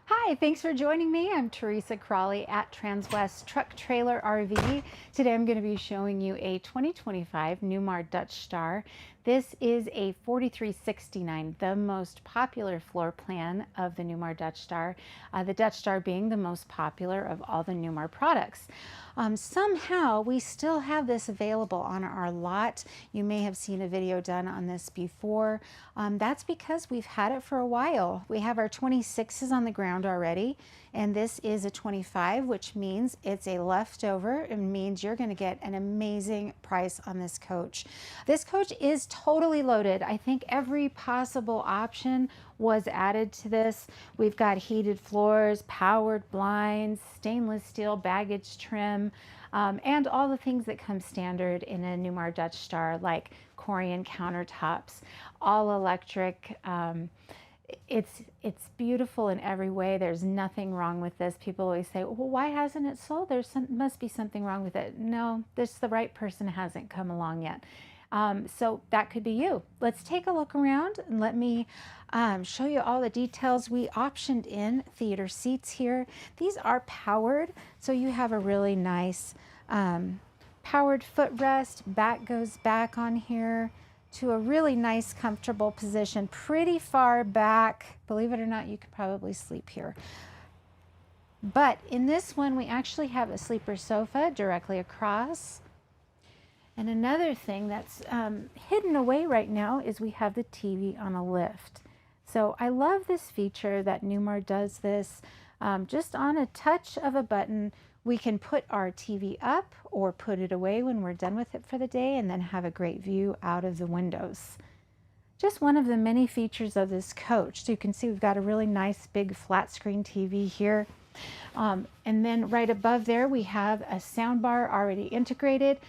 Hi, thanks for joining me. I'm Teresa Crawley at Transwest Truck Trailer RV. Today I'm going to be showing you a 2025 Newmar Dutch Star. This is a 4369, the most popular floor plan of the Newmar Dutch Star, the Dutch Star being the most popular of all the Newmar products. Somehow we still have this available on our lot. You may have seen a video done on this before. That's because we've had it for a while. We have our 26s on the ground already, and this is a 25, which means it's a leftover. It means you're going to get an amazing price on this coach. This coach is totally loaded. I think every possible option was added to this. We've got heated floors, powered blinds, stainless steel baggage trim, and all the things that come standard in a Newmar Dutch Star, like Corian countertops, all electric. It's beautiful in every way. There's nothing wrong with this. People always say, well, why hasn't it sold? Must be something wrong with it. No, the right person hasn't come along yet. So that could be you. Let's take a look around and let me show you all the details. We optioned in theater seats here. These are powered, so you have a really nice powered footrest. Back goes back on here to a really nice, comfortable position, pretty far back. Believe it or not, you could probably sleep here. But in this one, we actually have a sleeper sofa directly across. And another thing that's hidden away right now is we have the TV on a lift. So I love this feature that Newmar does this. Just on a touch of a button, we can put our TV up or put it away when we're done with it for the day and then have a great view out of the windows. Just one of the many features of this coach. So you can see we've got a really nice big flat screen TV here. And then right above there, we have a sound bar already integrated.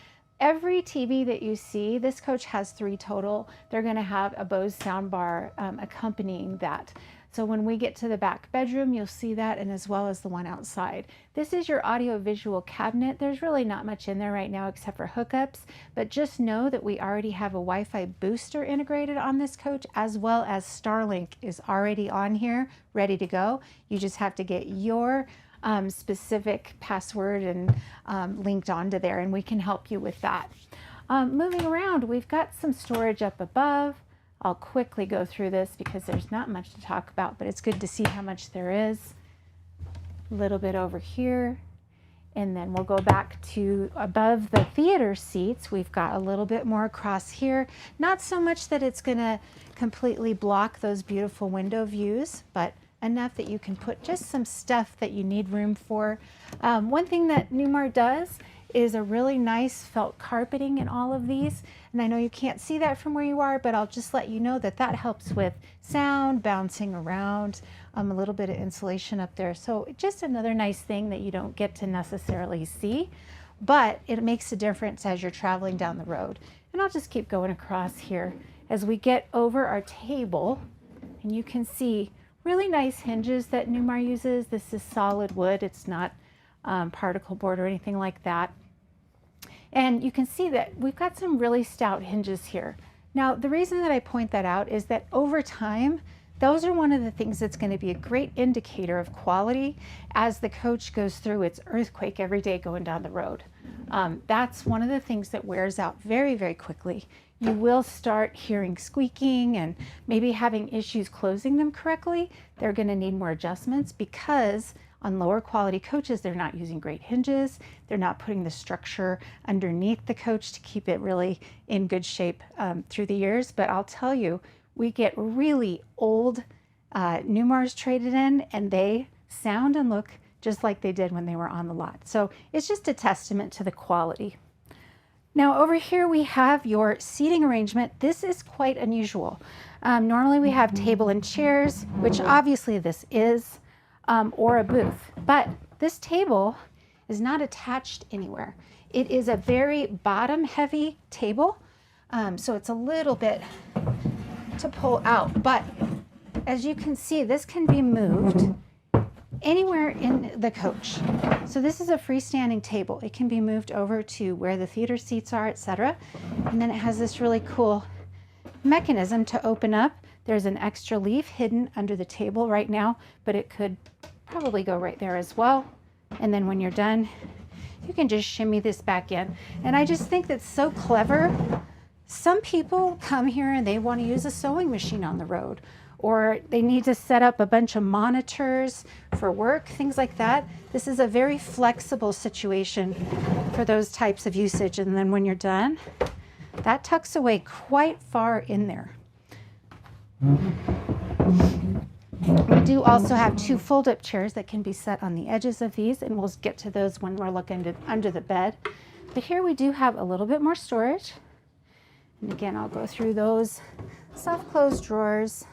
Every TV that you see, this coach has 3 total. They're going to have a Bose soundbar accompanying that. So when we get to the back bedroom, you'll see that, and as well as the one outside. This is your audio-visual cabinet. There's really not much in there right now except for hookups, but just know that we already have a Wi-Fi booster integrated on this coach, as well as Starlink is already on here, ready to go. You just have to get your specific password and linked onto there, and we can help you with that. Moving around, we've got some storage up above. I'll quickly go through this because there's not much to talk about, but it's good to see how much there is. A little bit over here, and then we'll go back to above the theater seats. We've got a little bit more across here. Not so much that it's going to completely block those beautiful window views, but enough that you can put just some stuff that you need room for. One thing that Newmar does is a really nice felt carpeting in all of these. And I know you can't see that from where you are, but I'll just let you know that that helps with sound bouncing around, a little bit of insulation up there. So just another nice thing that you don't get to necessarily see, but it makes a difference as you're traveling down the road. And I'll just keep going across here as we get over our table, and you can see really nice hinges that Newmar uses. This is solid wood. It's not particle board or anything like that. And you can see that we've got some really stout hinges here. Now, the reason that I point that out is that over time, those are one of the things that's going to be a great indicator of quality as the coach goes through its earthquake every day going down the road. That's one of the things that wears out very, very quickly. You will start hearing squeaking and maybe having issues closing them correctly. They're going to need more adjustments because on lower quality coaches, they're not using great hinges. They're not putting the structure underneath the coach to keep it really in good shape through the years. But I'll tell you, we get really old Newmars traded in, and they sound and look just like they did when they were on the lot. So it's just a testament to the quality. Now over here we have your seating arrangement. This is quite unusual. Normally we have table and chairs, which obviously this is, or a booth. But this table is not attached anywhere. It is a very bottom heavy table, so it's a little bit to pull out. But as you can see, this can be moved anywhere in the coach. So this is a freestanding table. It can be moved over to where the theater seats are, etc. And then it has this really cool mechanism to open up. There's an extra leaf hidden under the table right now, but it could probably go right there as well. And then when you're done, you can just shimmy this back in. And I just think that's so clever. Some people come here and they want to use a sewing machine on the road, or they need to set up a bunch of monitors for work, things like that. This is a very flexible situation for those types of usage. And then when you're done, that tucks away quite far in there. We do also have 2 fold-up chairs that can be set on the edges of these, and we'll get to those when we're looking under the bed. But here we do have a little bit more storage. And again, I'll go through those self-closed drawers.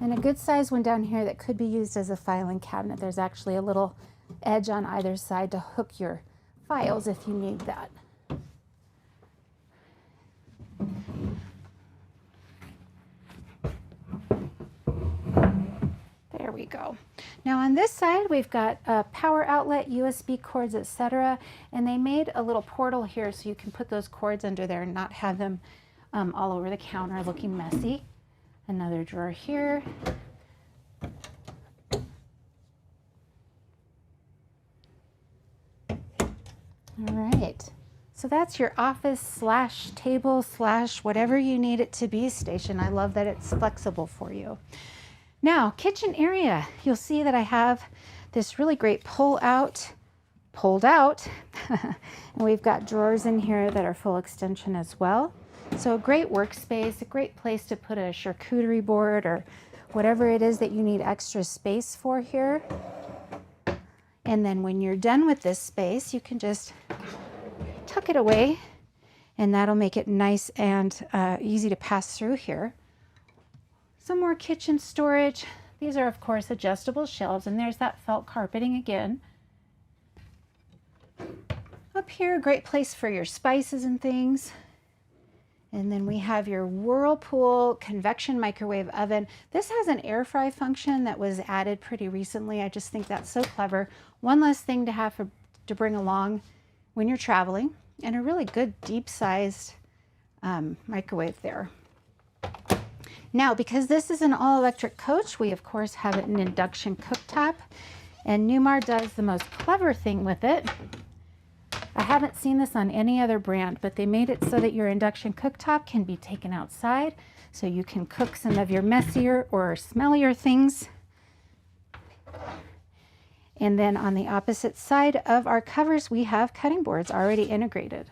And a good size one down here that could be used as a filing cabinet. There's actually a little edge on either side to hook your files if you need that. There we go. Now on this side we've got a power outlet, USB cords, etc. And they made a little portal here so you can put those cords under there and not have them all over the counter looking messy. Another drawer here. All right. So that's your office slash table slash whatever you need it to be station. I love that it's flexible for you. Now, kitchen area. You'll see that I have this really great pulled out. And we've got drawers in here that are full extension as well. So a great workspace, a great place to put a charcuterie board or whatever it is that you need extra space for here. And then when you're done with this space, you can just tuck it away, and that'll make it nice and easy to pass through here. Some more kitchen storage. These are, of course, adjustable shelves, and there's that felt carpeting again. Up here, a great place for your spices and things. And then we have your Whirlpool convection microwave oven. This has an air fry function that was added pretty recently. I just think that's so clever. One less thing to have to bring along when you're traveling, and a really good deep-sized microwave there. Now, because this is an all-electric coach, we of course have an induction cooktop, and Newmar does the most clever thing with it. I haven't seen this on any other brand, but they made it so that your induction cooktop can be taken outside, so you can cook some of your messier or smellier things. And then on the opposite side of our covers, we have cutting boards already integrated.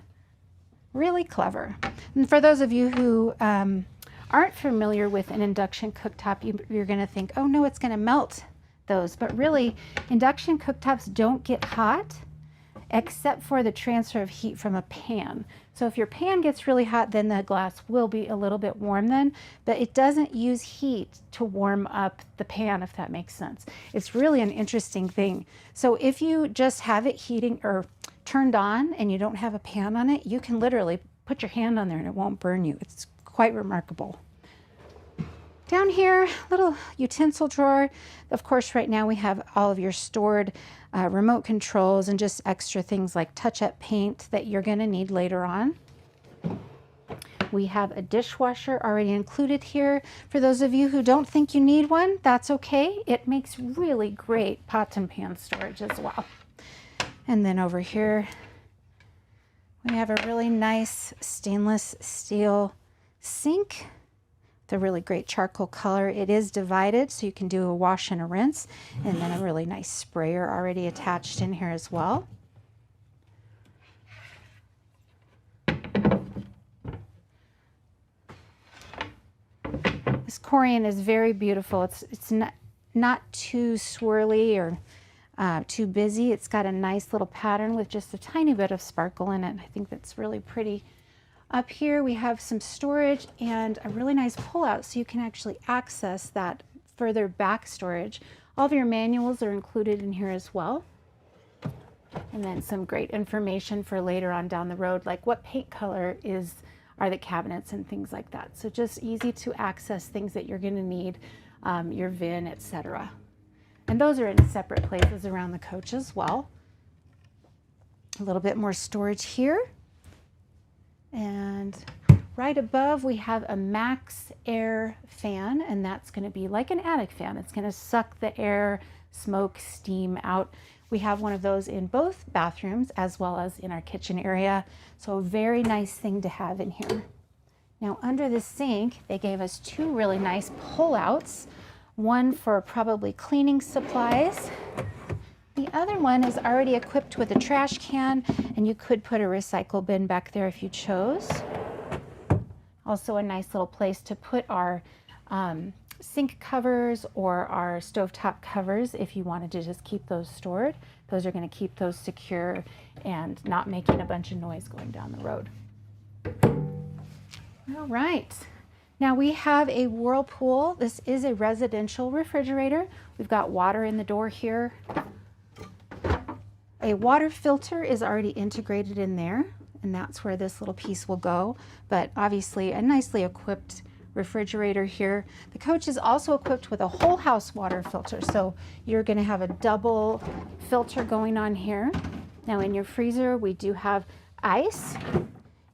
Really clever. And for those of you who aren't familiar with an induction cooktop, you're going to think, oh no, it's going to melt those. But really, induction cooktops don't get hot except for the transfer of heat from a pan. So if your pan gets really hot, then the glass will be a little bit warm then, but it doesn't use heat to warm up the pan, if that makes sense. It's really an interesting thing. So if you just have it heating or turned on and you don't have a pan on it, you can literally put your hand on there and it won't burn you. It's quite remarkable. Down here, little utensil drawer. Of course, right now we have all of your stored remote controls and just extra things like touch-up paint that you're going to need later on. We have a dishwasher already included here. For those of you who don't think you need one, that's okay. It makes really great pots and pan storage as well. And then over here, we have a really nice stainless steel sink. The really great charcoal color. It is divided, so you can do a wash and a rinse, and then a really nice sprayer already attached in here as well. This Corian is very beautiful. It's not too swirly or too busy. It's got a nice little pattern with just a tiny bit of sparkle in it. I think that's really pretty. Up here we have some storage and a really nice pull-out so you can actually access that further back storage. All of your manuals are included in here as well. And then some great information for later on down the road, like what paint color are the cabinets and things like that. So just easy to access things that you're going to need, your VIN, etc. And those are in separate places around the coach as well. A little bit more storage here. And Right above we have a max air fan, and that's going to be like an attic fan. It's going to suck the air, smoke, steam out. We have one of those in both bathrooms as well as in our kitchen area. So a very nice thing to have in here. Now under the sink, they gave us two really nice pull-outs. One for probably cleaning supplies. The other one is already equipped with a trash can, and you could put a recycle bin back there if you chose. Also a nice little place to put our sink covers or our stovetop covers if you wanted to just keep those stored. Those are going to keep those secure and not making a bunch of noise going down the road. All right. Now we have a Whirlpool. This is a residential refrigerator. We've got water in the door here. A water filter is already integrated in there, and that's where this little piece will go. But obviously a nicely equipped refrigerator here. The coach is also equipped with a whole house water filter, so you're going to have a double filter going on here. Now in your freezer we do have ice,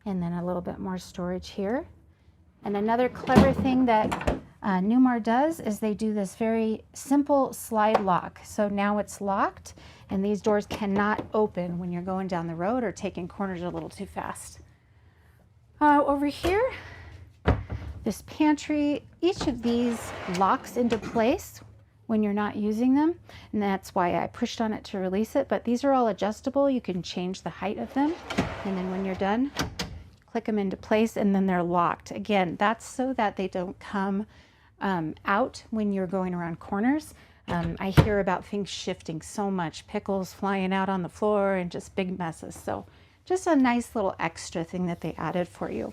and then a little bit more storage here. And another clever thing that Newmar does is they do this very simple slide lock. So now it's locked, and these doors cannot open when you're going down the road or taking corners a little too fast. Over here, this pantry, each of these locks into place when you're not using them, and that's why I pushed on it to release it. But these are all adjustable. You can change the height of them, and then when you're done, click them into place, and then they're locked. Again, that's so that they don't come out when you're going around corners. I hear about things shifting so much, pickles flying out on the floor and just big messes. So just a nice little extra thing that they added for you.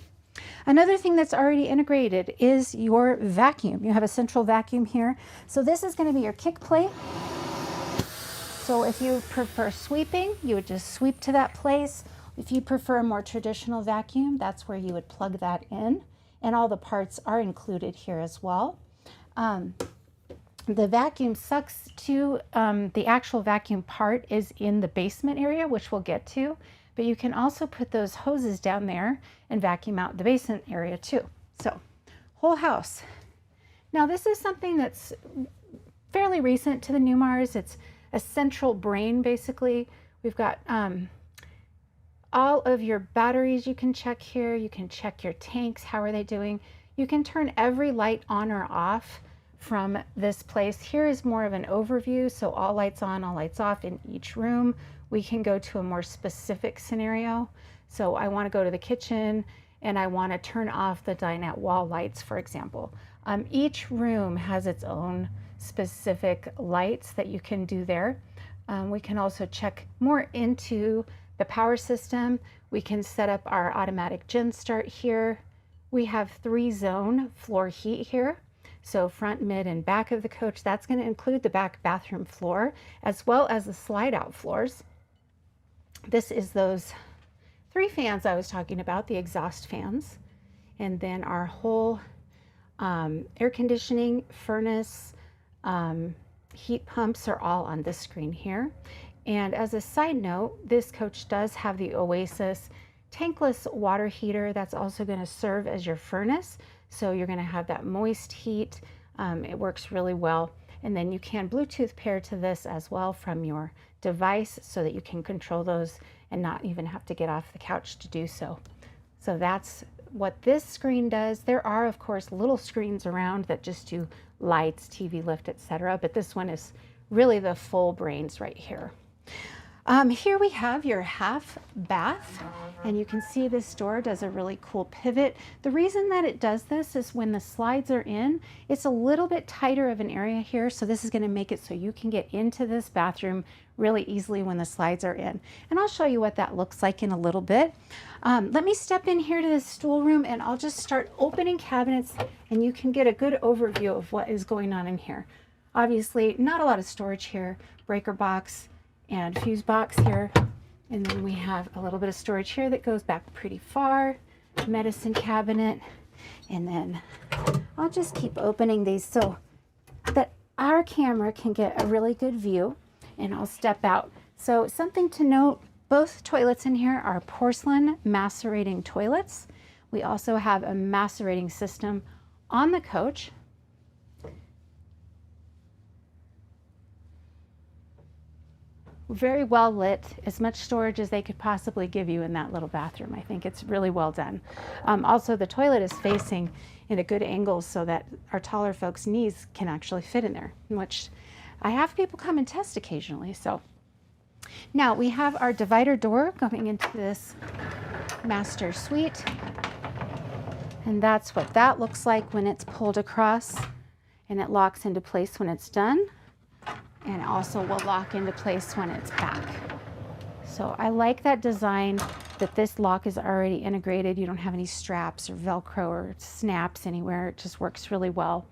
Another thing that's already integrated is your vacuum. You have a central vacuum here. So this is going to be your kick plate. So if you prefer sweeping, you would just sweep to that place. If you prefer a more traditional vacuum, that's where you would plug that in. And all the parts are included here as well. The vacuum sucks to, the actual vacuum part is in the basement area, which we'll get to. But you can also put those hoses down there and vacuum out the basement area too. So, whole house. Now this is something that's fairly recent to the Newmars. It's a central brain basically. We've got all of your batteries you can check here. You can check your tanks, how are they doing. You can turn every light on or off from this place. Here is more of an overview, so all lights on, all lights off in each room. We can go to a more specific scenario. So I want to go to the kitchen and I want to turn off the dinette wall lights, for example. Each room has its own specific lights that you can do there. We can also check more into the power system. We can set up our automatic gen start here. We have 3-zone floor heat here. So front, mid, and back of the coach. That's going to include the back bathroom floor as well as the slide out floors. This is those 3 fans I was talking about, the exhaust fans. And then our whole air conditioning, furnace, heat pumps are all on this screen here. And as a side note, this coach does have the Oasis tankless water heater that's also going to serve as your furnace. So you're going to have that moist heat. It works really well. And then you can Bluetooth pair to this as well from your device so that you can control those and not even have to get off the couch to do so. So that's what this screen does. There are, of course, little screens around that just do lights, TV lift, etc. But this one is really the full brains right here. Here we have your half bath, and you can see this door does a really cool pivot. The reason that it does this is when the slides are in, it's a little bit tighter of an area here, so this is going to make it so you can get into this bathroom really easily when the slides are in. And I'll show you what that looks like in a little bit. Let me step in here to this stool room and I'll just start opening cabinets and you can get a good overview of what is going on in here. Obviously, not a lot of storage here, breaker box and fuse box here. And then we have a little bit of storage here that goes back pretty far, medicine cabinet. And then I'll just keep opening these so that our camera can get a really good view. And I'll step out. So something to note, both toilets in here are porcelain macerating toilets. We also have a macerating system on the coach. Very well lit, as much storage as they could possibly give you in that little bathroom. I think it's really well done. Also, the toilet is facing in a good angle so that our taller folks' knees can actually fit in there, which I have people come and test occasionally. So now we have our divider door going into this master suite, and that's what that looks like when it's pulled across, and it locks into place when it's done. And also will lock into place when it's back. So I like that design, that this lock is already integrated. You don't have any straps or Velcro or snaps anywhere. It just works really well.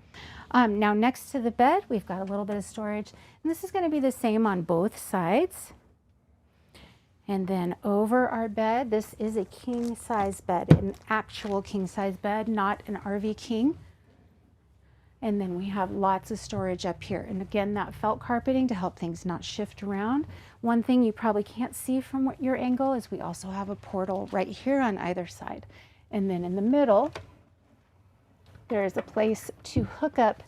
Now next to the bed, we've got a little bit of storage. And this is going to be the same on both sides. And then over our bed, this is a king size bed, an actual king size bed, not an RV king. And then we have lots of storage up here. And again, that felt carpeting to help things not shift around. One thing you probably can't see from your angle is we also have a portal right here on either side. And then in the middle, there is a place to hook up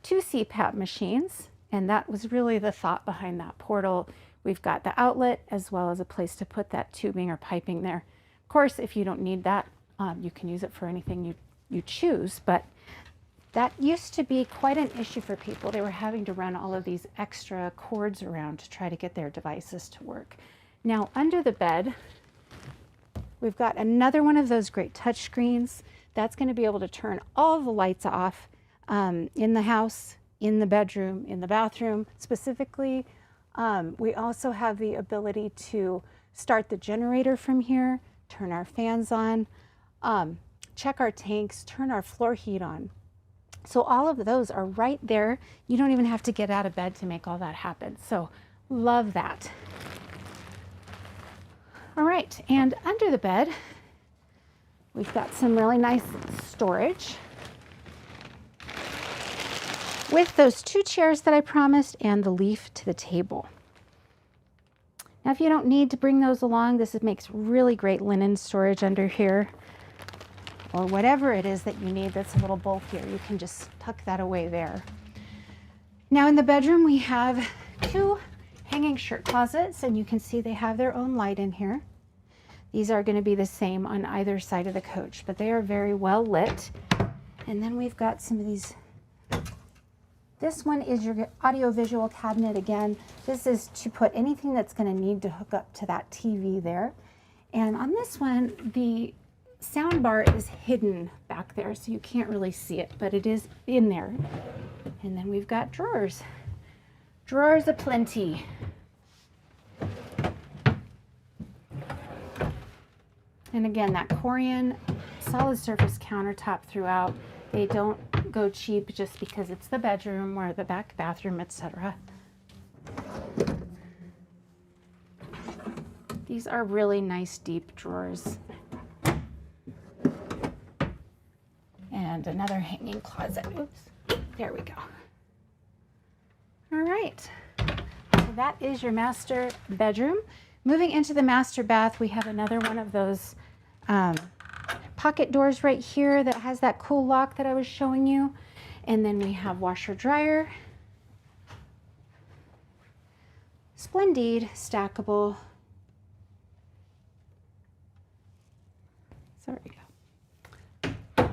2 CPAP machines. And that was really the thought behind that portal. We've got the outlet as well as a place to put that tubing or piping there. Of course, if you don't need that, you can use it for anything you choose. But that used to be quite an issue for people. They were having to run all of these extra cords around to try to get their devices to work. Now under the bed, we've got another one of those great touch screens. That's going to be able to turn all the lights off in the house, in the bedroom, in the bathroom specifically. We also have the ability to start the generator from here, turn our fans on, check our tanks, turn our floor heat on. So all of those are right there. You don't even have to get out of bed to make all that happen. So love that. All right, and under the bed, we've got some really nice storage with those 2 chairs that I promised and the leaf to the table. Now, if you don't need to bring those along, this makes really great linen storage under here, or whatever it is that you need that's a little bulkier. You can just tuck that away there. Now in the bedroom, we have 2 hanging shirt closets, and you can see they have their own light in here. These are going to be the same on either side of the coach, but they are very well lit. And then we've got some of these. This one is your audio-visual cabinet again. This is to put anything that's going to need to hook up to that TV there. And on this one, the sound bar is hidden back there, so you can't really see it, but it is in there. And then we've got drawers. Drawers aplenty. And again, that Corian solid surface countertop throughout. They don't go cheap just because it's the bedroom or the back bathroom, etc. These are really nice deep drawers. And another hanging closet. Oops, there we go. All right, so that is your master bedroom. Moving into the master bath, we have another one of those pocket doors right here that has that cool lock that I was showing you. And then we have washer dryer. Splendid, stackable. So there we go.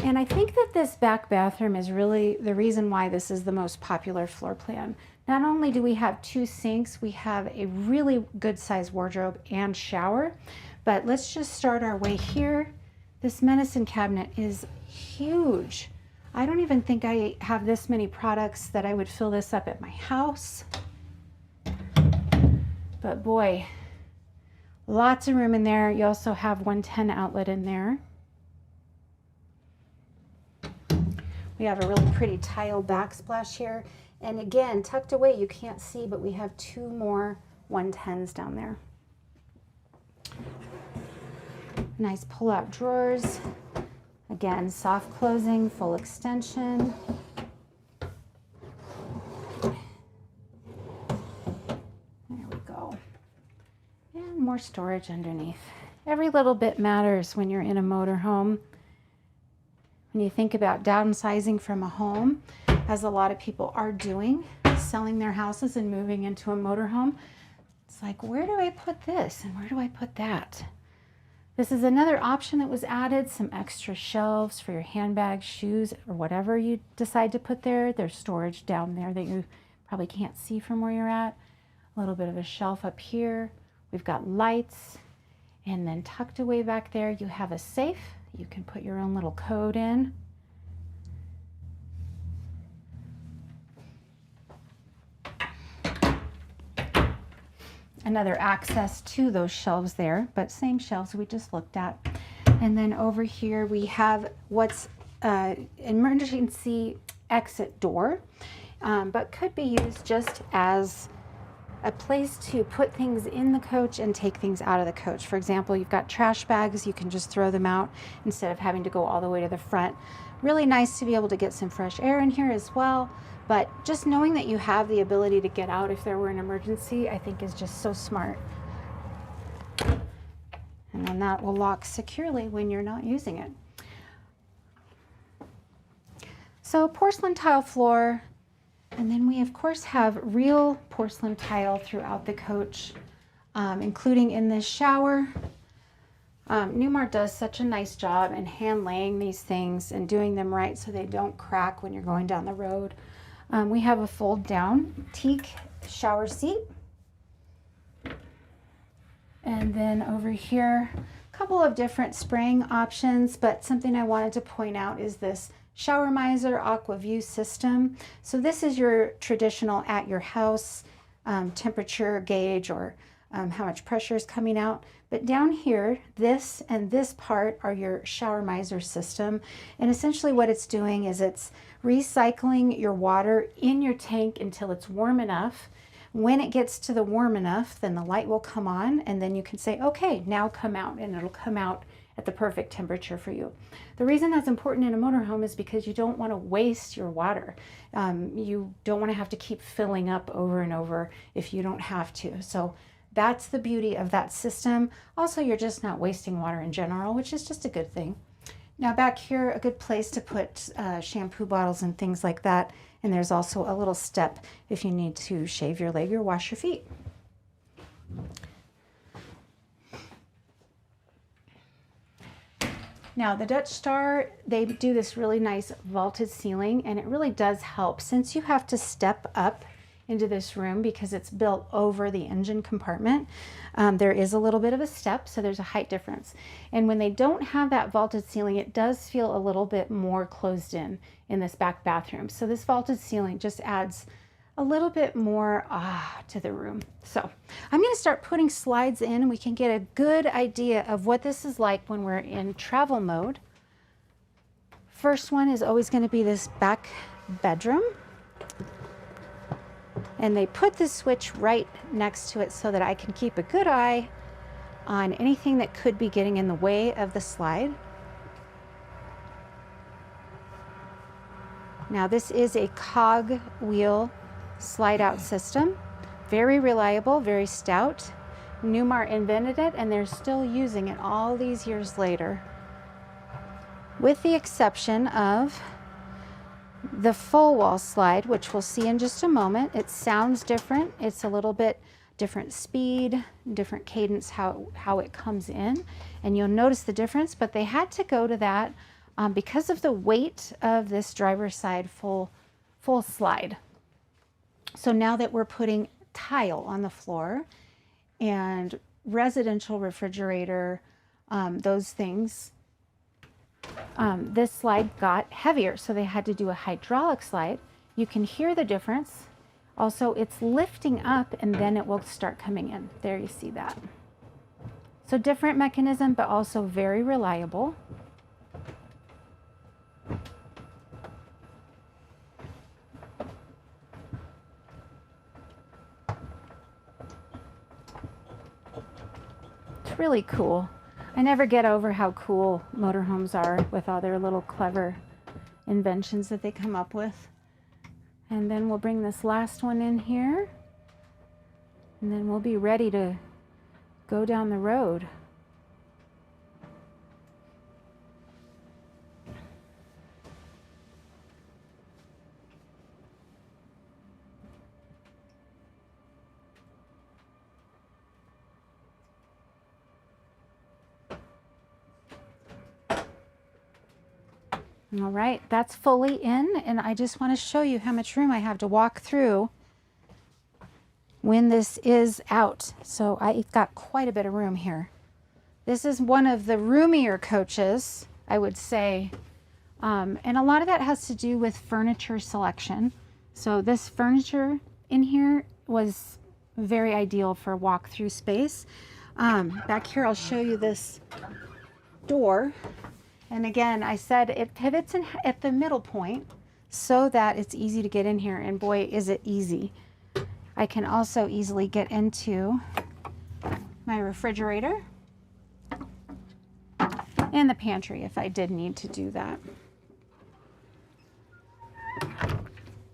And I think that this back bathroom is really the reason why this is the most popular floor plan. Not only do we have 2 sinks, we have a really good sized wardrobe and shower. But let's just start our way here. This medicine cabinet is huge. I don't even think I have this many products that I would fill this up at my house. But boy, lots of room in there. You also have 110 outlet in there. We have a really pretty tile backsplash here. And again, tucked away, you can't see, but we have 2 more 110s down there. Nice pull-out drawers. Again, soft closing, full extension. There we go. And more storage underneath. Every little bit matters when you're in a motorhome. When you think about downsizing from a home, as a lot of people are doing, selling their houses and moving into a motorhome, it's like, where do I put this and where do I put that? This is another option that was added, some extra shelves for your handbags, shoes, or whatever you decide to put there. There's storage down there that you probably can't see from where you're at. A little bit of a shelf up here. We've got lights, and then tucked away back there you have a safe. You can put your own little code in. Another access to those shelves there, but same shelves we just looked at. And then over here we have what's emergency exit door, but could be used just as a place to put things in the coach and take things out of the coach. For example, you've got trash bags, you can just throw them out instead of having to go all the way to the front. Really nice to be able to get some fresh air in here as well. But just knowing that you have the ability to get out if there were an emergency, I think is just so smart. And then that will lock securely when you're not using it. So porcelain tile floor, and then we of course have real porcelain tile throughout the coach, including in this shower. Newmar does such a nice job in hand laying these things and doing them right so they don't crack when you're going down the road. We have a fold down teak shower seat. And then over here, a couple of different spraying options, but something I wanted to point out is this Shower Miser Aqua View system. So this is your traditional at your house temperature gauge, or how much pressure is coming out. But down here, this and this part are your Shower Miser system. And essentially what it's doing is it's recycling your water in your tank until it's warm enough. When it gets to the warm enough, then the light will come on, and then you can say, okay, now come out, and it'll come out at the perfect temperature for you. The reason that's important in a motorhome is because you don't want to waste your water. You don't want to have to keep filling up over and over if you don't have to. So that's the beauty of that system. Also, you're just not wasting water in general, which is just a good thing. Now back here, a good place to put shampoo bottles and things like that. And there's also a little step if you need to shave your leg or wash your feet. Now the Dutch Star, they do this really nice vaulted ceiling, and it really does help since you have to step up into this room because it's built over the engine compartment. There is a little bit of a step, so there's a height difference. And when they don't have that vaulted ceiling, it does feel a little bit more closed in this back bathroom. So this vaulted ceiling just adds a little bit more to the room. So I'm going to start putting slides in, and we can get a good idea of what this is like when we're in travel mode. First one is always going to be this back bedroom. And they put the switch right next to it so that I can keep a good eye on anything that could be getting in the way of the slide. Now this is a cog wheel slide out system. Very reliable, very stout. Newmar invented it, and they're still using it all these years later. With the exception of the full wall slide, which we'll see in just a moment. It sounds different. It's a little bit different speed, different cadence, how it comes in, and you'll notice the difference, but they had to go to that because of the weight of this driver's side full slide. So now that we're putting tile on the floor and residential refrigerator, those things, this slide got heavier, so they had to do a hydraulic slide. You can hear the difference. Also, it's lifting up and then it will start coming in. There, you see that. So different mechanism, but also very reliable. It's really cool. I never get over how cool motorhomes are with all their little clever inventions that they come up with. And then we'll bring this last one in here, and then we'll be ready to go down the road. All right, that's fully in, and I just want to show you how much room I have to walk through when this is out. So I've got quite a bit of room here. This is one of the roomier coaches, I would say, and a lot of that has to do with furniture selection. So this furniture in here was very ideal for walk-through space. Back here, I'll show you this door. And again, I said it pivots at the middle point so that it's easy to get in here. And boy, is it easy. I can also easily get into my refrigerator and the pantry if I did need to do that.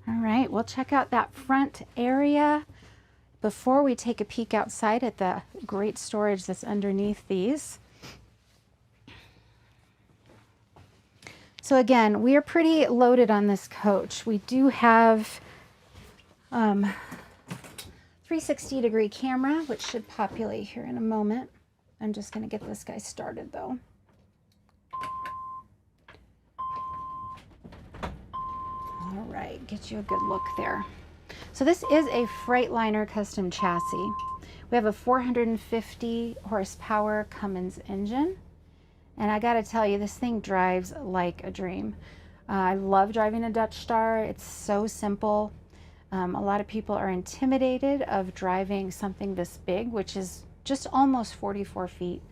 All right, we'll check out that front area before we take a peek outside at the great storage that's underneath these. So again, we are pretty loaded on this coach. We do have 360-degree camera, which should populate here in a moment. I'm just going to get this guy started though. All right, get you a good look there. So this is a Freightliner custom chassis. We have a 450 horsepower Cummins engine. And I gotta tell you, this thing drives like a dream. I love driving a Dutch Star. It's so simple. A lot of people are intimidated of driving something this big, which is just almost 44 feet.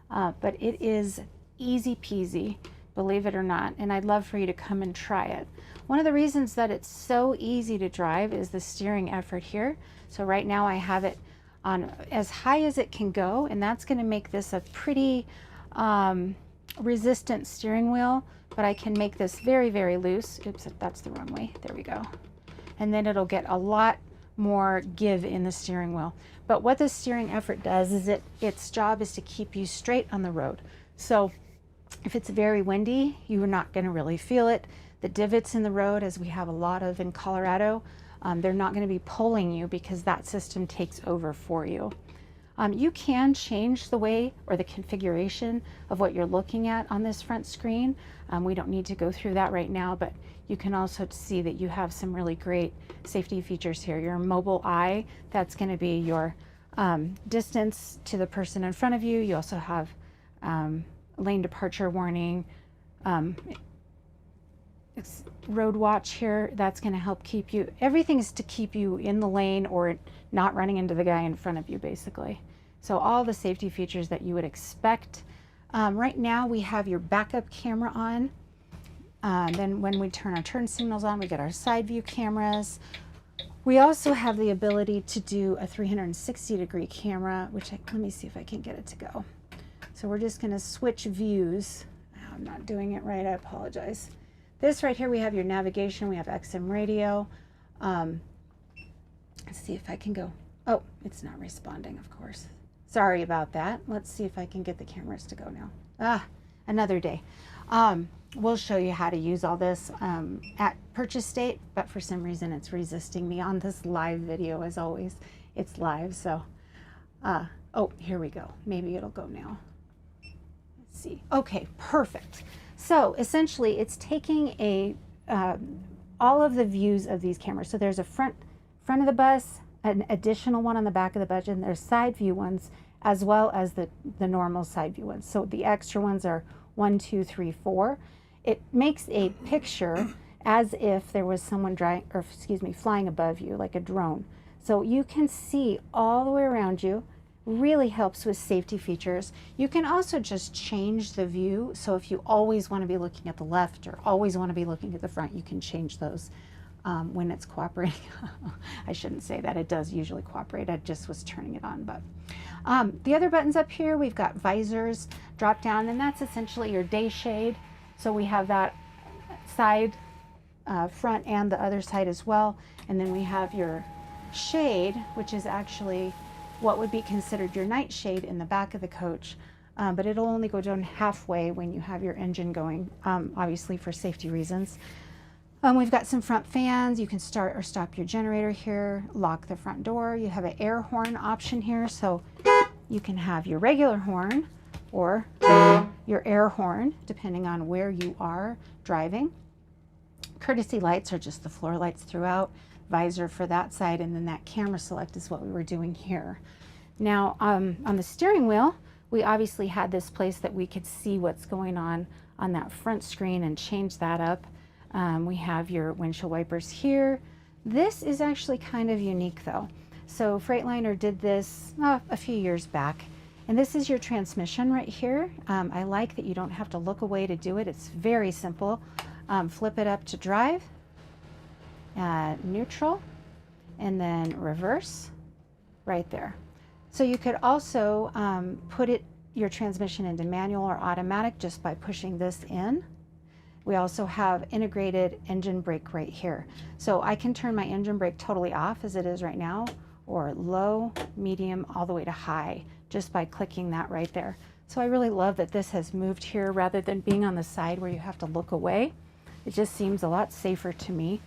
But it is easy peasy, believe it or not. And I'd love for you to come and try it. One of the reasons that it's so easy to drive is the steering effort here. So right now I have it on as high as it can go, and that's gonna make this a pretty resistant steering wheel, but I can make this very, very loose. Oops, that's the wrong way. There we go. And then it'll get a lot more give in the steering wheel. But what the steering effort does is its job is to keep you straight on the road. So if it's very windy, you're not going to really feel it. The divots in the road, as we have a lot of in Colorado, they're not going to be pulling you because that system takes over for you. You can change the way or the configuration of what you're looking at on this front screen. We don't need to go through that right now, but you can also see that you have some really great safety features here. Your mobile eye, that's going to be your distance to the person in front of you. You also have lane departure warning, it's road watch here. That's going to help keep you, everything's to keep you in the lane or not running into the guy in front of you, basically. So all the safety features that you would expect. Right now we have your backup camera on. Then when we turn our turn signals on, we get our side view cameras. We also have the ability to do a 360-degree camera, which let me see if I can get it to go. So we're just going to switch views. Oh, I'm not doing it right, I apologize. This right here, we have your navigation, we have XM radio. Let's see if I can go. Oh, it's not responding, of course. Sorry about that. Let's see if I can get the cameras to go now. Another day. We'll show you how to use all this at purchase date, but for some reason it's resisting me on this live video. As always, it's live, so oh, here we go. Maybe it'll go now. Let's see. Okay, perfect. So essentially it's taking a all of the views of these cameras. So there's a front of the bus, an additional one on the back of the bus, and there's side view ones as well as the normal side view ones. So the extra ones are 1, 2, 3, 4. It makes a picture as if there was someone flying above you, like a drone. So you can see all the way around you. Really helps with safety features. You can also just change the view. So if you always want to be looking at the left or always want to be looking at the front, you can change those when it's cooperating. I shouldn't say that. It does usually cooperate. I just was turning it on. But the other buttons up here, we've got visors, drop down, and that's essentially your day shade. So we have that side, front, and the other side as well. And then we have your shade, which is actually what would be considered your night shade in the back of the coach, but it'll only go down halfway when you have your engine going, obviously for safety reasons. We've got some front fans. You can start or stop your generator here, lock the front door. You have an air horn option here, so you can have your regular horn or your air horn, depending on where you are driving. Courtesy lights are just the floor lights throughout, visor for that side, and then that camera select is what we were doing here. Now, on the steering wheel, we obviously had this place that we could see what's going on that front screen and change that up. We have your windshield wipers here. This is actually kind of unique though. So Freightliner did this a few years back. And this is your transmission right here. I like that you don't have to look away to do it. It's very simple. Flip it up to drive, neutral, and then reverse right there. So you could also put your transmission into manual or automatic just by pushing this in. We also have integrated engine brake right here. So I can turn my engine brake totally off as it is right now, or low, medium, all the way to high, just by clicking that right there. So I really love that this has moved here rather than being on the side where you have to look away. It just seems a lot safer to me.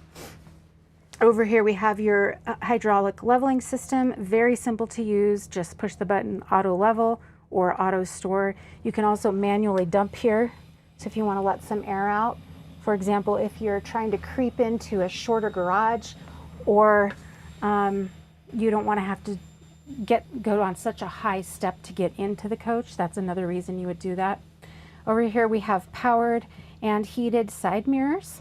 Over here we have your hydraulic leveling system, very simple to use. Just push the button, auto level or auto store. You can also manually dump here. So if you want to let some air out, for example, if you're trying to creep into a shorter garage, or you don't want to have to go on such a high step to get into the coach, that's another reason you would do that. Over here we have powered and heated side mirrors.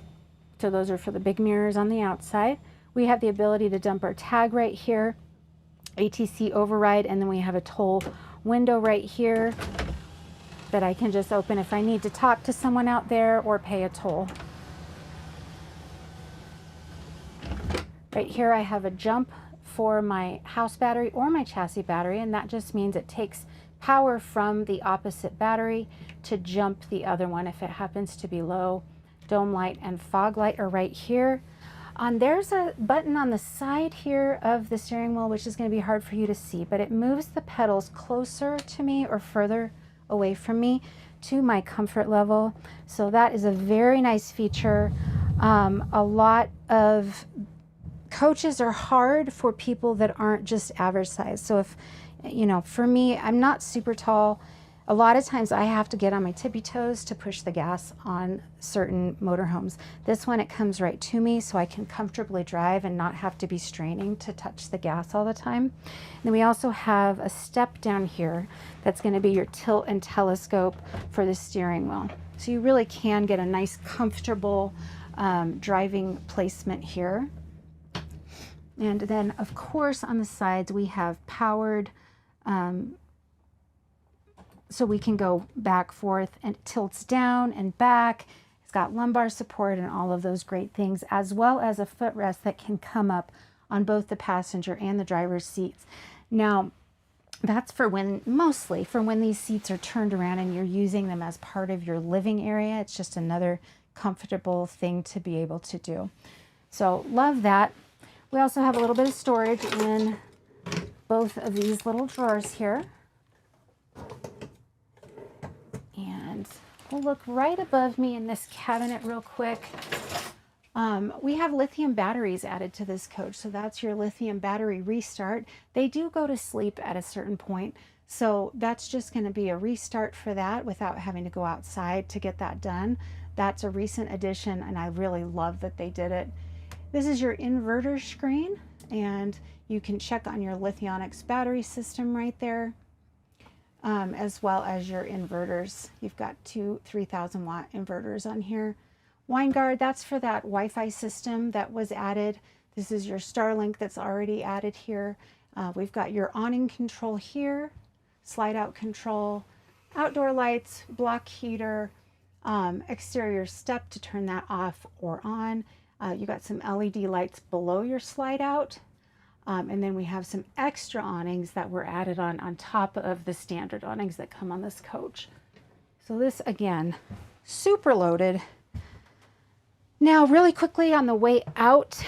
So those are for the big mirrors on the outside. We have the ability to dump our tag right here, ATC override, and then we have a toll window right here that I can just open if I need to talk to someone out there or pay a toll. Right here I have a jump for my house battery or my chassis battery, and that just means it takes power from the opposite battery to jump the other one if it happens to be low. Dome light and fog light are right here. There's a button on the side here of the steering wheel, which is going to be hard for you to see, but it moves the pedals closer to me or further away from me to my comfort level. So that is a very nice feature. A lot of coaches are hard for people that aren't just average size. So if, you know, for me, I'm not super tall. A lot of times I have to get on my tippy toes to push the gas on certain motorhomes. This one, it comes right to me so I can comfortably drive and not have to be straining to touch the gas all the time. And then we also have a step down here that's going to be your tilt and telescope for the steering wheel. So you really can get a nice comfortable driving placement here. And then of course on the sides we have powered, so we can go back, forth, and it tilts down and back. It's got lumbar support and all of those great things, as well as a footrest that can come up on both the passenger and the driver's seats. Now, that's for mostly for when these seats are turned around and you're using them as part of your living area. It's just another comfortable thing to be able to do. So love that. We also have a little bit of storage in both of these little drawers here. And we'll look right above me in this cabinet real quick. We have lithium batteries added to this coach. So that's your lithium battery restart. They do go to sleep at a certain point. So that's just going to be a restart for that without having to go outside to get that done. That's a recent addition and I really love that they did it. This is your inverter screen and you can check on your Lithionics battery system right there. As well as your inverters. You've got two 3,000 watt inverters on here. Wine guard, that's for that Wi-Fi system that was added. This is your Starlink that's already added here. We've got your awning control here, slide out control, outdoor lights, block heater, exterior step to turn that off or on. You got some LED lights below your slide out. And then we have some extra awnings that were added on top of the standard awnings that come on this coach. So this, again, super loaded. Now, really quickly on the way out,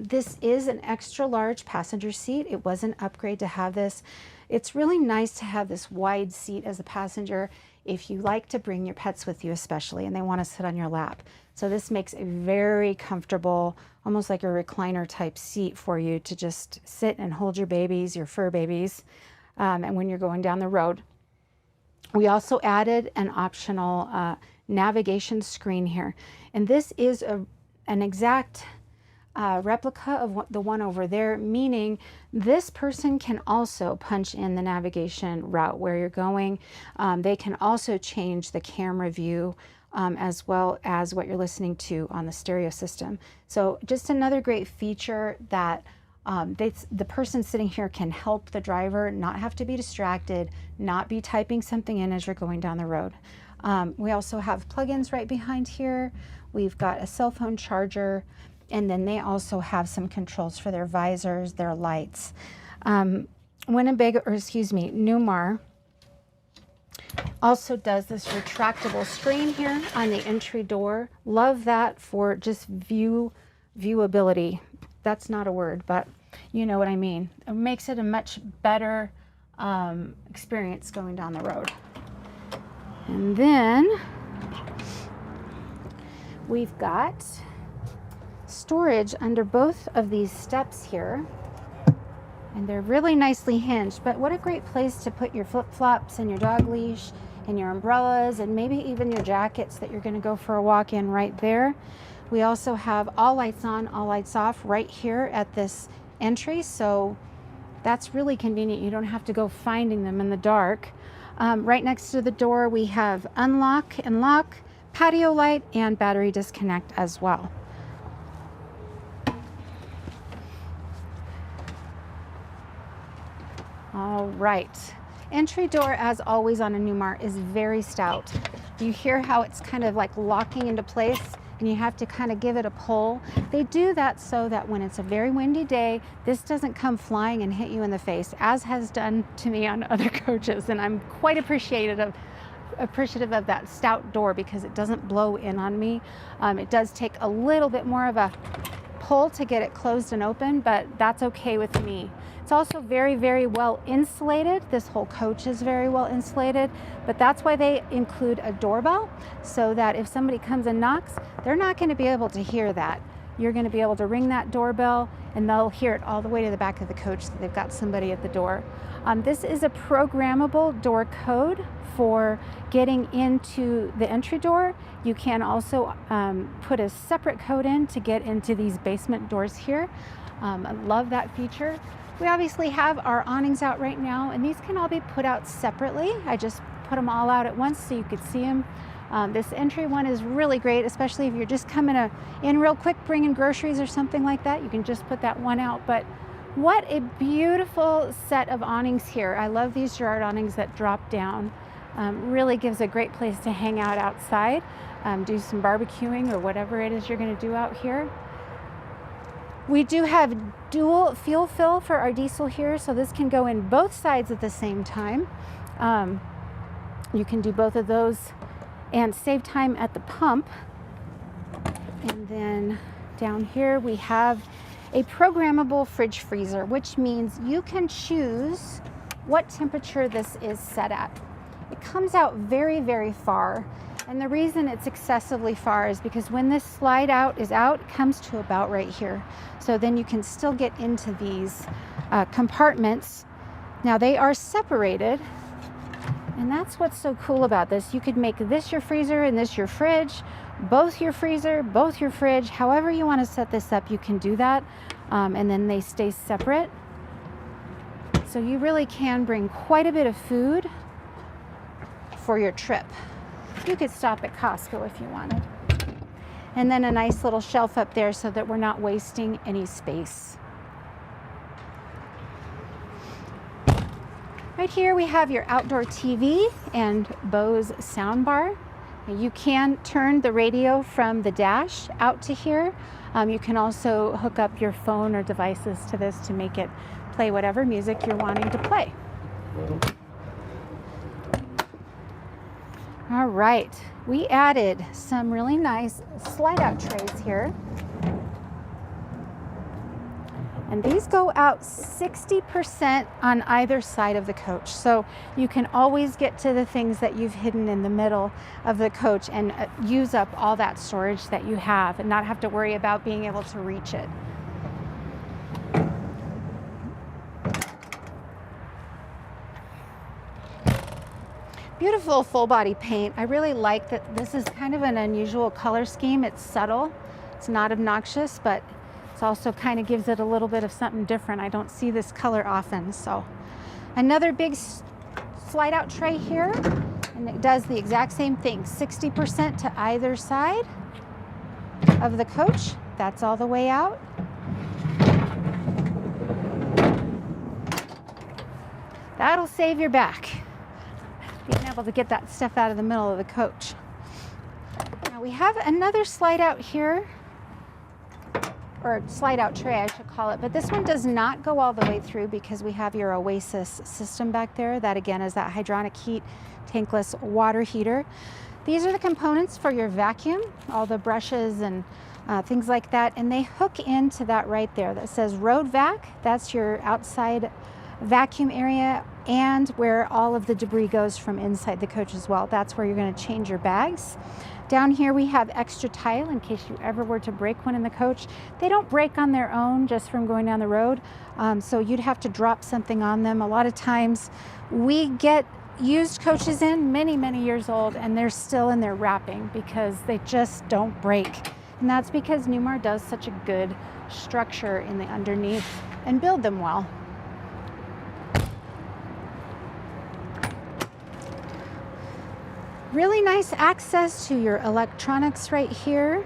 this is an extra large passenger seat. It was an upgrade to have this. It's really nice to have this wide seat as a passenger if you like to bring your pets with you especially and they want to sit on your lap. So this makes a very comfortable, almost like a recliner type seat for you to just sit and hold your babies, your fur babies, and when you're going down the road. We also added an optional navigation screen here. And this is an exact replica of the one over there, meaning this person can also punch in the navigation route where you're going. They can also change the camera view as well as what you're listening to on the stereo system. So just another great feature that the person sitting here can help the driver not have to be distracted, not be typing something in as you're going down the road. We also have plugins right behind here. We've got a cell phone charger, and then they also have some controls for their visors, their lights. Newmar also does this retractable screen here on the entry door. Love that for just viewability. That's not a word, but you know what I mean. It makes it a much better experience going down the road. And then we've got storage under both of these steps here, and they're really nicely hinged. But what a great place to put your flip-flops and your dog leash and your umbrellas and maybe even your jackets that you're going to go for a walk in right there. We also have all lights on, all lights off right here at this entry, so that's really convenient. You don't have to go finding them in the dark. Right next to the door we have unlock and lock, patio light, and battery disconnect as well. All right, entry door, as always on a Newmar, is very stout. You hear how it's kind of like locking into place, and you have to kind of give it a pull. They do that so that when it's a very windy day, this doesn't come flying and hit you in the face, as has done to me on other coaches. And I'm quite appreciative of that stout door because it doesn't blow in on me. It does take a little bit more of a pull to get it closed and open, but that's okay with me. It's also very, very well insulated. This whole coach is very well insulated, but that's why they include a doorbell, so that if somebody comes and knocks, they're not going to be able to hear that. You're going to be able to ring that doorbell and they'll hear it all the way to the back of the coach that they've got somebody at the door. This is a programmable door code for getting into the entry door. You can also put a separate code in to get into these basement doors here. I love that feature. We obviously have our awnings out right now, and these can all be put out separately. I just put them all out at once so you could see them. This entry one is really great, especially if you're just coming in real quick, bringing groceries or something like that. You can just put that one out. But what a beautiful set of awnings here. I love these Girard awnings that drop down. Really gives a great place to hang out outside, do some barbecuing or whatever it is you're going to do out here. We do have dual fuel fill for our diesel here, so this can go in both sides at the same time. You can do both of those and save time at the pump. And then down here we have a programmable fridge freezer, which means you can choose what temperature this is set at. It comes out very, very far. And the reason it's excessively far is because when this slide out is out, it comes to about right here. So then you can still get into these compartments. Now they are separated, and that's what's so cool about this. You could make this your freezer and this your fridge, both your freezer, both your fridge. However you want to set this up, you can do that. And then they stay separate. So you really can bring quite a bit of food for your trip. You could stop at Costco if you wanted. And then a nice little shelf up there so that we're not wasting any space. Right here we have your outdoor TV and Bose soundbar. You can turn the radio from the dash out to here. You can also hook up your phone or devices to this to make it play whatever music you're wanting to play. All right, we added some really nice slide out trays here. And these go out 60% on either side of the coach. So you can always get to the things that you've hidden in the middle of the coach and use up all that storage that you have and not have to worry about being able to reach it. Beautiful full body paint. I really like that this is kind of an unusual color scheme. It's subtle, it's not obnoxious, but it's also kind of gives it a little bit of something different. I don't see this color often. So another big slide out tray here, and it does the exact same thing, 60% to either side of the coach. That's all the way out. That'll save your back, being able to get that stuff out of the middle of the coach. Now we have another slide out here, or slide out tray I should call it, but this one does not go all the way through because we have your Oasis system back there. That again is that hydronic heat tankless water heater. These are the components for your vacuum, all the brushes and things like that, and they hook into that right there that says road vac. That's your outside vacuum area and where all of the debris goes from inside the coach as well. That's where you're going to change your bags. Down here we have extra tile in case you ever were to break one in the coach. They don't break on their own just from going down the road, so you'd have to drop something on them. A lot of times we get used coaches in many years old and they're still in their wrapping because they just don't break, and that's because Newmar does such a good structure in the underneath and build them well. Really nice access to your electronics right here.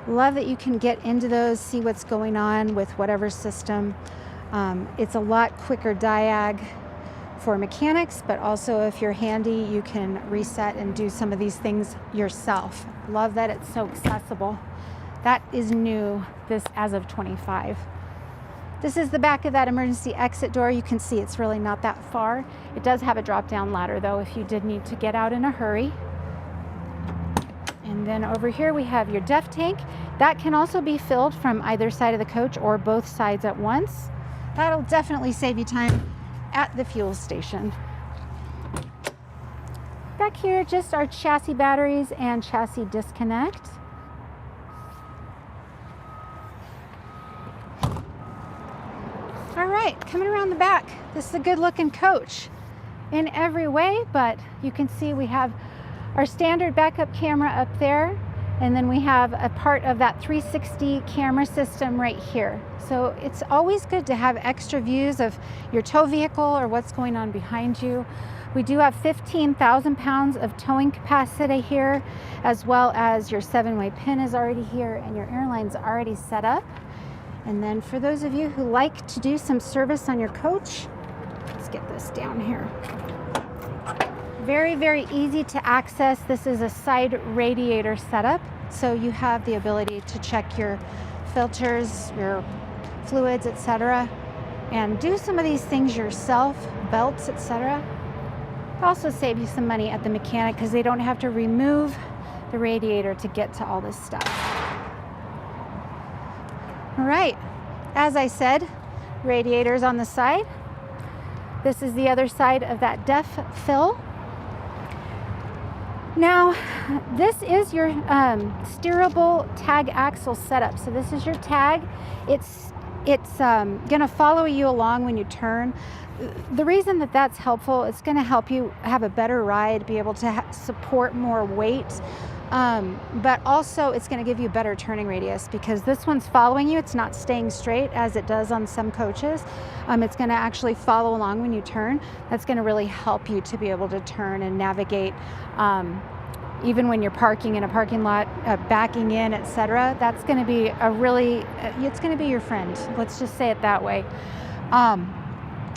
Love that you can get into those, see what's going on with whatever system. It's a lot quicker diag for mechanics, but also if you're handy, you can reset and do some of these things yourself. Love that it's so accessible. That is new, this as of 25. This is the back of that emergency exit door. You can see it's really not that far. It does have a drop-down ladder though if you did need to get out in a hurry. And then over here we have your DEF tank. That can also be filled from either side of the coach or both sides at once. That'll definitely save you time at the fuel station. Back here, just our chassis batteries and chassis disconnect. All right, coming around the back, this is a good looking coach in every way, but you can see we have our standard backup camera up there, and then we have a part of that 360 camera system right here. So it's always good to have extra views of your tow vehicle or what's going on behind you. We do have 15,000 pounds of towing capacity here, as well as your 7-way pin is already here and your airline's already set up. And then for those of you who like to do some service on your coach, let's get this down here. Very easy to access. This is a side radiator setup, so you have the ability to check your filters, your fluids, etc., and do some of these things yourself, belts, etc. Also save you some money at the mechanic because they don't have to remove the radiator to get to all this stuff. All right, as I said, radiators on the side. This is the other side of that DEF fill. Now, this is your steerable tag axle setup. So this is your tag. It's gonna follow you along when you turn. The reason that that's helpful, it's gonna help you have a better ride, be able to support more weight. But also it's going to give you better turning radius because this one's following you. It's not staying straight as it does on some coaches. It's going to actually follow along when you turn. That's going to really help you to be able to turn and navigate even when you're parking in a parking lot, backing in, etc. That's going to be it's going to be your friend. Let's just say it that way.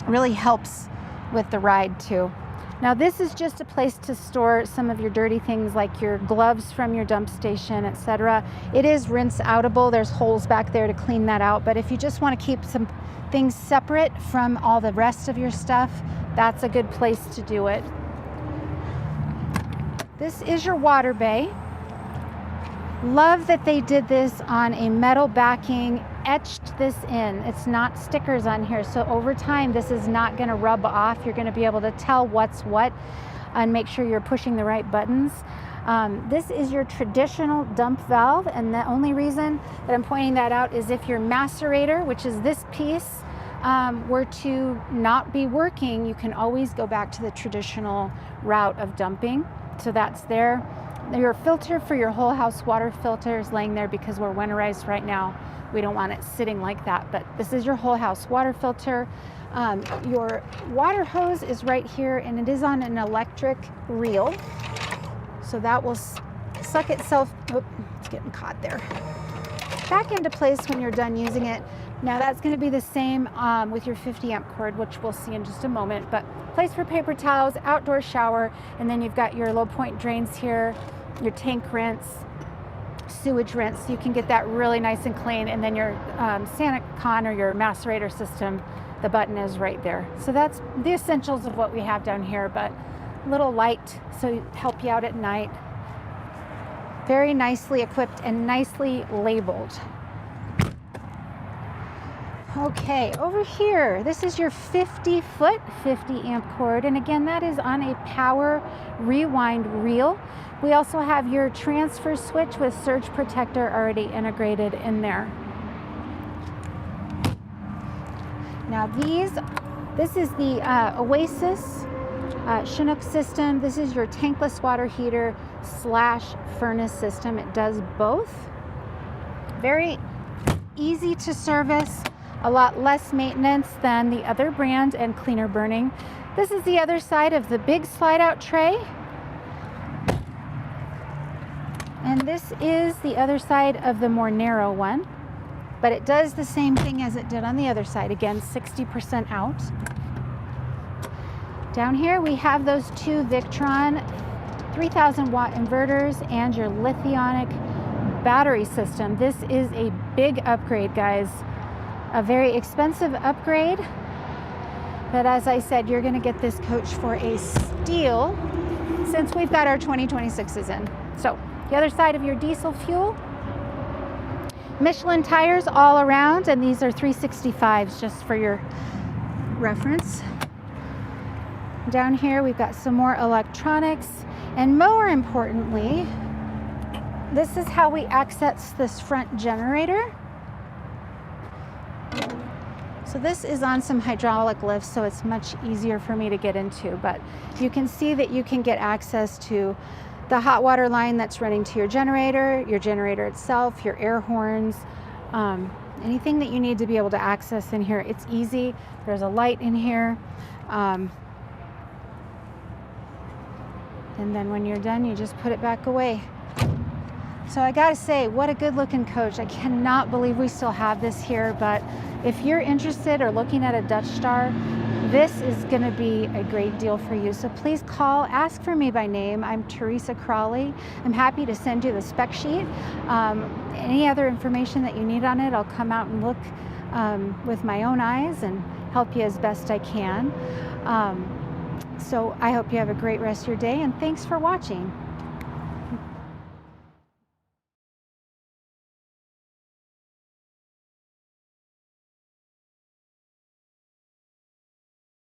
Really helps with the ride too. Now this is just a place to store some of your dirty things like your gloves from your dump station, etc. It is rinse outable. There's holes back there to clean that out. But if you just want to keep some things separate from all the rest of your stuff, that's a good place to do it. This is your water bay. Love that they did this on a metal backing, etched this in. It's not stickers on here, so over time this is not going to rub off. You're going to be able to tell what's what and make sure you're pushing the right buttons. This is your traditional dump valve, and the only reason that I'm pointing that out is if your macerator, which is this piece, were to not be working, you can always go back to the traditional route of dumping. So that's there. Your filter for your whole house water filter is laying there because we're winterized right now. We don't want it sitting like that, but this is your whole house water filter. Your water hose is right here, and it is on an electric reel. So that will suck itself, oh, it's getting caught there, back into place when you're done using it. Now that's going to be the same with your 50 amp cord, which we'll see in just a moment, but place for paper towels, outdoor shower, and then you've got your low point drains here, your tank rinse, sewage rinse, so you can get that really nice and clean, and then your SaniCon or your macerator system, the button is right there. So that's the essentials of what we have down here, but a little light so help you out at night. Very nicely equipped and nicely labeled. Okay, over here, this is your 50-foot 50 amp cord, and again, that is on a power rewind reel. We also have your transfer switch with surge protector already integrated in there. Now this is the Oasis Chinook system. This is your tankless water heater / furnace system. It does both. Very easy to service, a lot less maintenance than the other brand, and cleaner burning. This is the other side of the big slide out tray. And this is the other side of the more narrow one, but it does the same thing as it did on the other side. Again, 60% out. Down here we have those two Victron 3000 watt inverters and your lithionic battery system. This is a big upgrade, guys. A very expensive upgrade, but as I said, you're going to get this coach for a steal since we've got our 2026s in. So the other side of your diesel fuel, Michelin tires all around, and these are 365s just for your reference. Down here we've got some more electronics, and more importantly, this is how we access this front generator. So this is on some hydraulic lifts, so it's much easier for me to get into, but you can see that you can get access to the hot water line that's running to your generator itself, your air horns, anything that you need to be able to access in here. It's easy. There's a light in here. And then when you're done, you just put it back away. So I gotta say, what a good looking coach. I cannot believe we still have this here, but if you're interested or looking at a Dutch Star, this is gonna be a great deal for you. So please call, ask for me by name. I'm Teresa Crawley. I'm happy to send you the spec sheet. Any other information that you need on it, I'll come out and look with my own eyes and help you as best I can. So I hope you have a great rest of your day, and thanks for watching.